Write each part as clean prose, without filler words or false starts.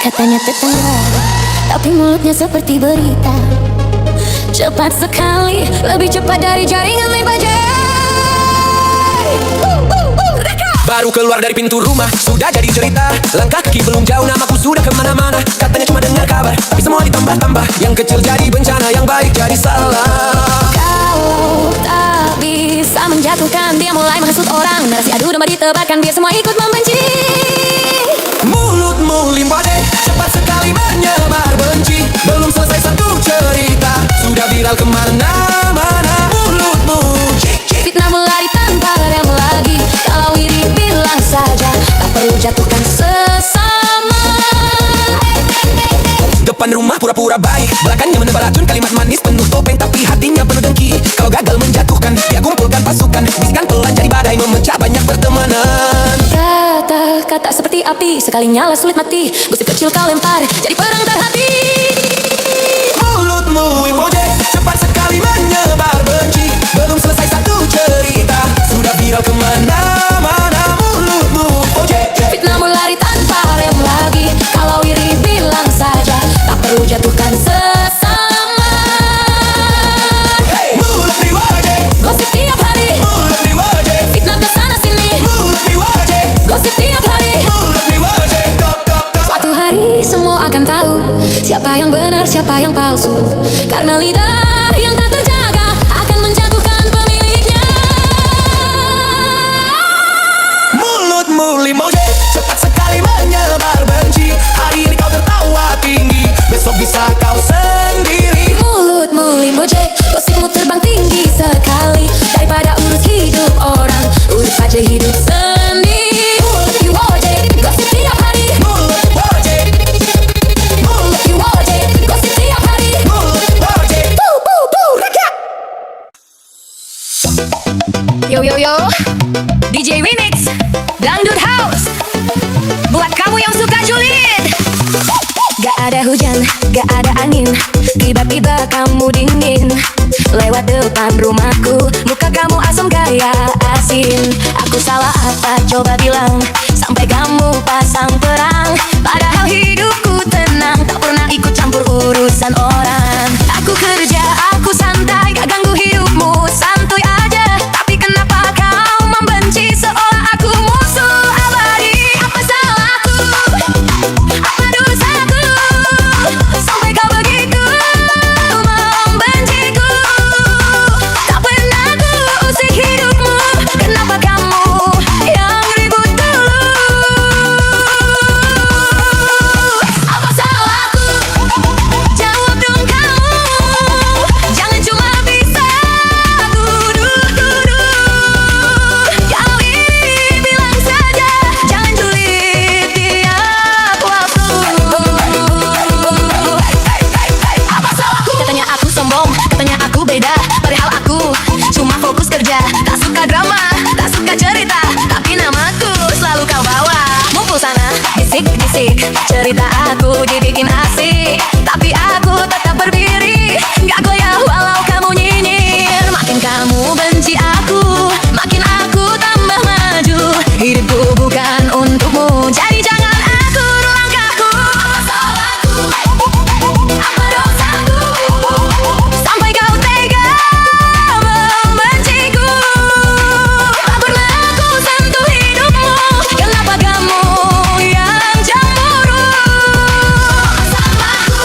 Katanya tetangga, tapi mulutnya seperti berita. Cepat sekali, lebih cepat dari jaringan bajai. Baru keluar dari pintu rumah, sudah jadi cerita. Langkah kaki belum jauh, namaku sudah kemana-mana. Katanya cuma dengar kabar, tapi semua ditambah-tambah. Yang kecil jadi bencana, yang baik jadi salah. Kalau tak bisa menjatuhkan, dia mulai menghasut orang. Narasi adu domba ditebarkan, biar semua ikut membenci. Mulutmu limbah deh, cepat sekali menyebar benci. Belum selesai satu cerita, sudah viral kemana-mana. Mulutmu fitnah melari tanpa rem lagi. Kalau iri bilang saja, tak perlu jatuhkan sesama. depan rumah pura-pura baik, belakangnya menebar racun, kalimat manis penuh topeng, tapi hatinya penuh dengki. Kalau gagal menjatuhkan, dia kumpulkan pasukan, bisikan pelan jadi badai, memecah banyak pertemanan. Kata-kata seperti api, sekali nyala sulit mati. Gosip kecil kau lempar, jadi perang terhati. Mulutmu emoji, cepat sekali menyebar benci. Belum selesai satu cerita, sudah viral kemana-mana. Mulutmu emoji, fitnah melari tanpa rem lagi. Kalau iri bilang saja, tak perlu jatuhkan sesama. mulut riwaje, Gosip tiap hari, mulut riwaje, fitnah kesana sini. mulut riwaje, Gosip tiap hari, mulut riwaje. suatu hari semua akan tahu siapa yang benar, siapa yang palsu. Karena lidah yang tak terjaga akan menjatuhkan pemiliknya. Mulutmu limoje, cepat sekali menyebar benci. Hari ini kau tertawa tinggi, besok bisa kau sendiri. Mulutmu limboje, gosipmu terbang tinggi sekali. Daripada urus hidup orang, urus aja hidup sendiri. Mulut limboje, gosip tiap hari. Mulut wajah, Mulut limboje, gosip tiap hari. mulut wajah. Rakyat. Yo yo yo, DJ Winix, Dangdut House. Buat kamu yang suka julid. Gak ada hujan, gak ada angin, tiba-tiba kamu dingin. Lewat depan rumahku, muka kamu asam kayak asin. Aku salah apa coba bilang, sampai kamu pasang perang. Padahal hidupku tenang, tak pernah ikut campur urusan orang. Aku kerja, aku santai, gak ganggu hidupmu, santuy aja. Tapi kenapa kau membenci seolah aku musuh abadi? Apa salahku? Apa dosaku? Sampai kau begitu membenciku. Tak pernah ku usik hidupmu, kenapa kamu yang ribut dulu? Apa salahku? Jawab dong kamu, jangan cuma bisa tuduh-tuduh. Kau ini bilang saja, jangan julid tiap waktu. Apa salahku? Katanya aku sombong, katanya aku beda. Padahal aku cuma fokus kerja, tak suka drama, tak suka cerita. Tapi namaku selalu kau bawa. Mumpul sana, bisik-bisik, cerita aku dibikin asik. Tapi aku tetap berdiri, gak goyah walau kamu nyinyir. Makin kamu benci aku, makin aku tambah maju. Hidupku bukan untukmu, jadi jangan akur langkahku. Apa salahku? Apa dosaku? Sampai kau tega membenciku. Tak pernah aku sentuh hidupmu, kenapa kamu yang cemburu? Apa salahku?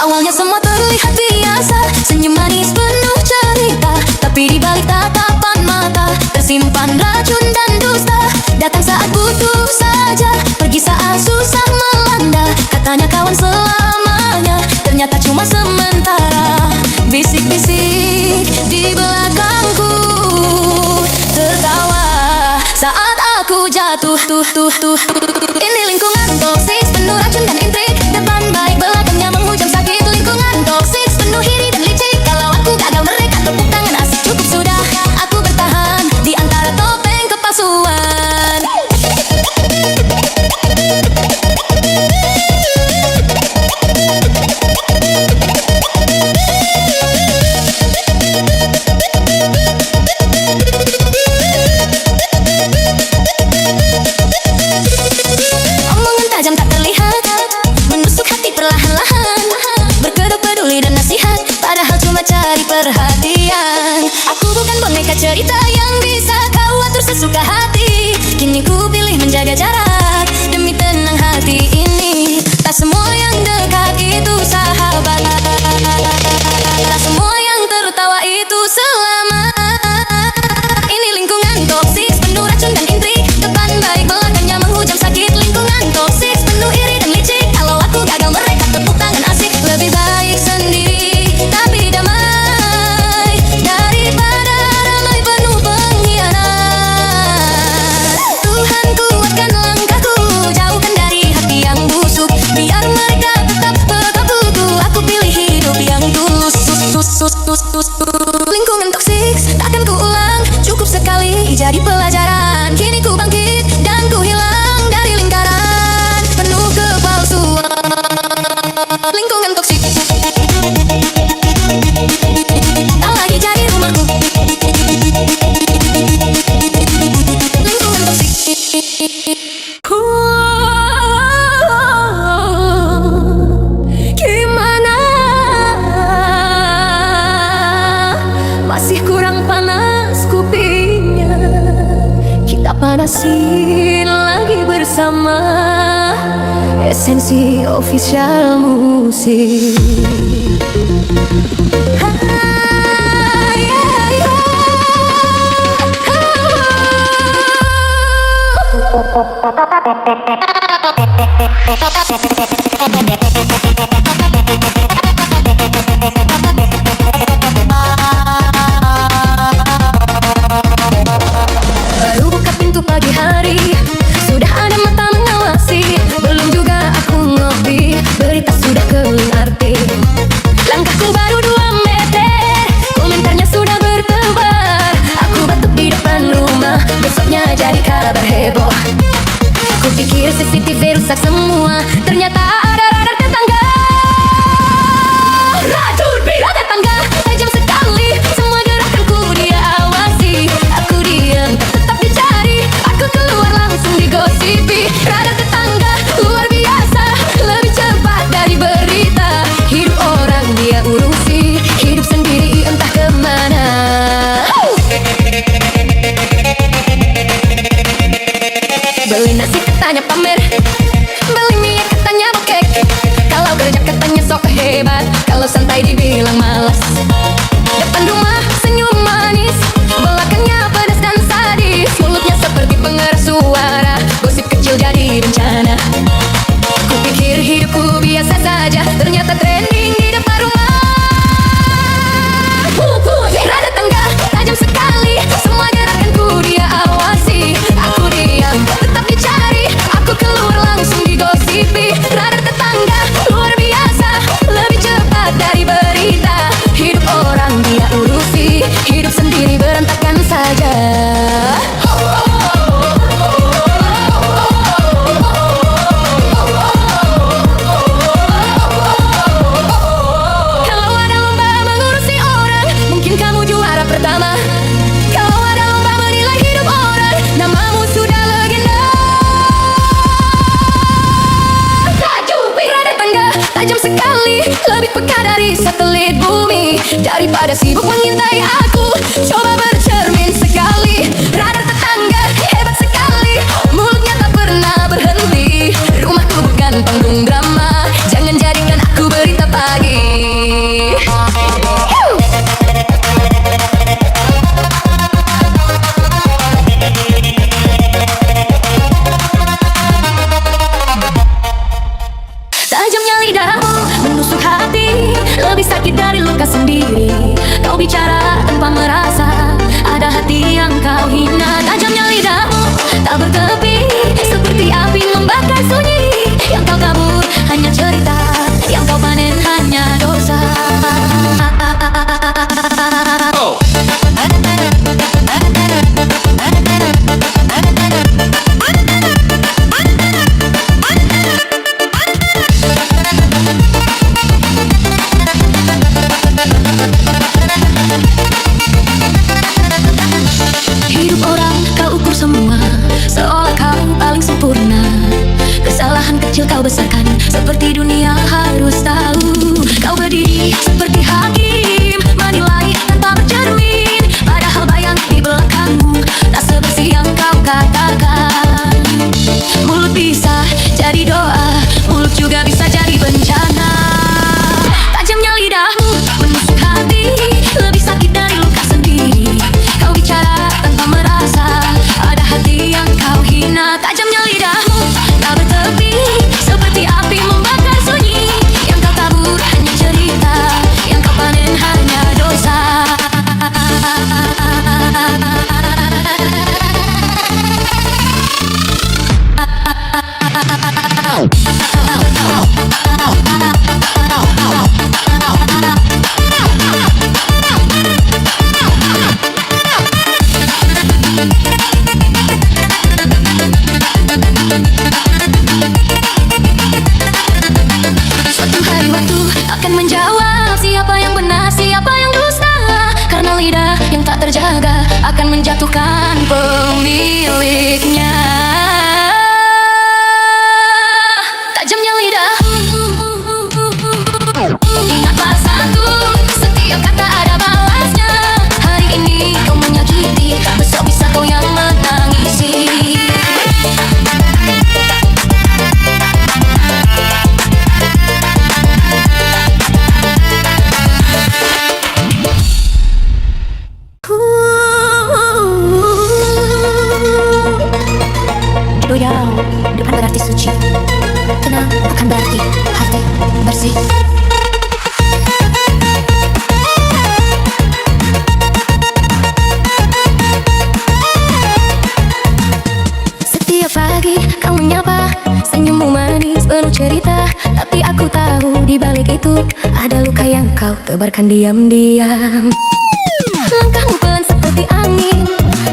Awalnya semua terlihat biasa, senyum manis penuh cerita, tapi di balik tatapan mata tersimpan racun dan dusta. Datang saat butuh saja, pergi saat susah melanda. Katanya kawan selamanya, ternyata cuma sementara. Bisik-bisik di belakangku, tertawa saat aku jatuh. Ini lingkungan toksis penuh racun dan intrik. Depan baik, belakangnya menghujam sakit. Lingkungan toksis penuh iri dan licik. Kalau aku gagal, mereka tepuk tangan asik. Cukup sudah, aku bertahan di antara topeng kepalsuan. Omongan tajam tak terlihat, menusuk hati perlahan-lahan. Berkedok peduli dan nasihat, padahal cuma cari perhatian. Aku bukan boneka cerita yang bisa kau atur sesuka hati. Kini ku pilih menjaga jarak demi tenang hati ini. Tak semua yang dekat itu sahabat, tak semua yang tertawa itu selamat. Ini lingkungan toksis penuh racun dan intrik. Depan baik, belakangnya menghujam sakit. Lingkungan toksis penuh iri dan licik. Kalau aku gagal, mereka tepuk tangan asik. Lebih baik sendiri tapi damai, daripada ramai penuh pengkhianat. Tuhan kuatkan langkahku, jauhkan dari hati yang busuk. Biar mereka tetap buku, aku pilih hidup yang tulus. Lingkungan toksik takkan ku ulang, cukup sekali jadi pelajaran. Kini ku bangkit dan ku hilang dari lingkaran penuh kepalsuan. Lingkungan toksik tak lagi jadi rumahku. Lingkungan toksik. Gimana? Masih kurang panas kupingnya. Kita panasin lagi bersama esensi official musik. Baru buka pintu pagi hari, sudah ada mata mengawasi. Belum juga aku ngopi, berita sudah keling arti. Langkahku baru 2 meter, komentarnya sudah bertebar. Aku batuk di depan rumah, besoknya jadi kabar heboh. Aku pikir CCTV rusak semua, ternyata ada radar tetangga. Racun bila tetangga, tajam sekali, semua gerakanku dia awasi. Aku diam, tetap dicari, aku keluar langsung digosipi. Radar tetangga luar biasa, lebih cepat dari berita. Hidup orang dia urusi, hidup sendiri entah kemana. Beli nasi katanya pamer, beli minyak katanya bokek. Kalau kerja katanya sok hebat, kalau santai dibilang malas. Depan rumah senyum manis, belakangnya pedas dan sadis. Mulutnya seperti pengeras suara, gosip kecil jadi bencana. Ku pikir hidupku biasa saja, ternyata trending di depan rumah. Radar tangga tajam sekali, semua gerakanku dia awasi. Aku diam, tetap dicari, aku keluar langsung digosipi. Radar tetangga luar biasa, lebih cepat dari berita. lebih peka dari satelit bumi. Daripada sibuk mengintai aku, coba bercermin sekali. Radar tetangga hebat sekali, mulutnya tak pernah berhenti. Rumahku bukan panggung drama, jangan jadikan aku berita pagi. Tajamnya lidahmu menusuk hati, lebih sakit dari luka sendiri. Kau bicara tanpa merasa, ada hati yang kau hina. Tajamnya lidahmu tak bertepi, seperti api membakar sunyi. Yang kau tabur hanya cerita, yang kau panen hanya dosa. Hidup orang kau ukur semua, seolah kau paling sempurna. Kesalahan kecil kau besarkan, seperti dunia harus tahu. Kau berdiri seperti hakim, menilai tanpa bercermin. Padahal bayang di belakangmu tak sebersih yang kau katakan. Mulut bisa jadi doa, mulut juga bisa jadi bencana. Tajamnya lidahmu menusuk hati, lebih sakit dari luka sendiri. Kau bicara tanpa merasa, ada hati yang kau hina. Tajamnya lidahmu tak bertepi, seperti api membakar sunyi. Yang kau tabur hanya cerita, yang kau panen hanya dosa. Suatu hari waktu akan menjawab siapa yang benar, siapa yang dusta. Karena lidah yang tak terjaga akan menjatuhkan pemiliknya. Tajamnya lidahmu, ingatlah satu, setiap kata ada balasnya. Hari ini kau menyakiti, besok bisa kau yang menangisi. Doyau, depan berarti suci, tenang akan berarti hati bersih. Setiap pagi kau menyapa, senyummu manis penuh cerita. Tapi aku tahu di balik itu ada luka yang kau tebarkan diam-diam. Langkahmu pelan seperti angin,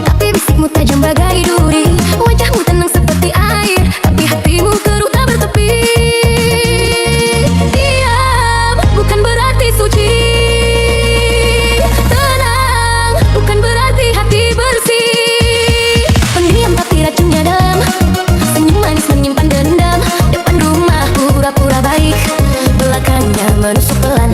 tapi bisikmu tajam bagai duri. Wajahmu tenang seperti air, tapi hatimu keruh tak bertepi. Diam bukan berarti suci, tenang bukan berarti hati bersih. Pendiam tapi racunnya dalam, senyum manis menyimpan dendam. Depan rumah pura-pura baik, belakangnya menusuk pelan.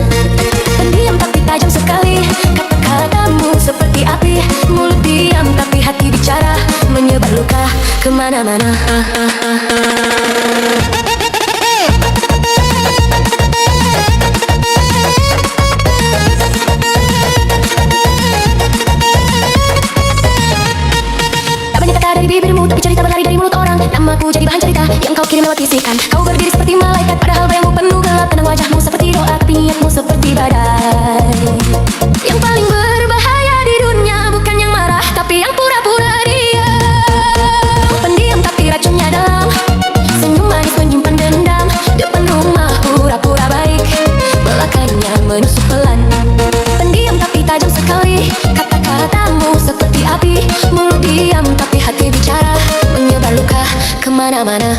Pendiam tapi tajam sekali, kata-katamu seperti api. Mulut diam tapi hati bicara, menyebar luka kemana-mana. Tak banyak kata dari bibirmu, tapi cerita berlari dari mulut orang. Namaku jadi bahan cerita yang kau kirim lewat bisikan. Kau berdiri seperti malaikat, padahal bayangmu penuh gelap. Tenang wajahmu seperti doa, tapi niatmu seperti badai. Yang paling berbahaya di dunia bukan yang marah, tapi yang pura-pura diam. Pendiam tapi racunnya dalam, senyum manis menyimpan dendam. Depan rumah pura-pura baik, belakangnya menusuk pelan. Pendiam tapi tajam sekali, kata-katamu seperti api. Mulut diam tapi hati bicara, menyebar luka kemana-mana.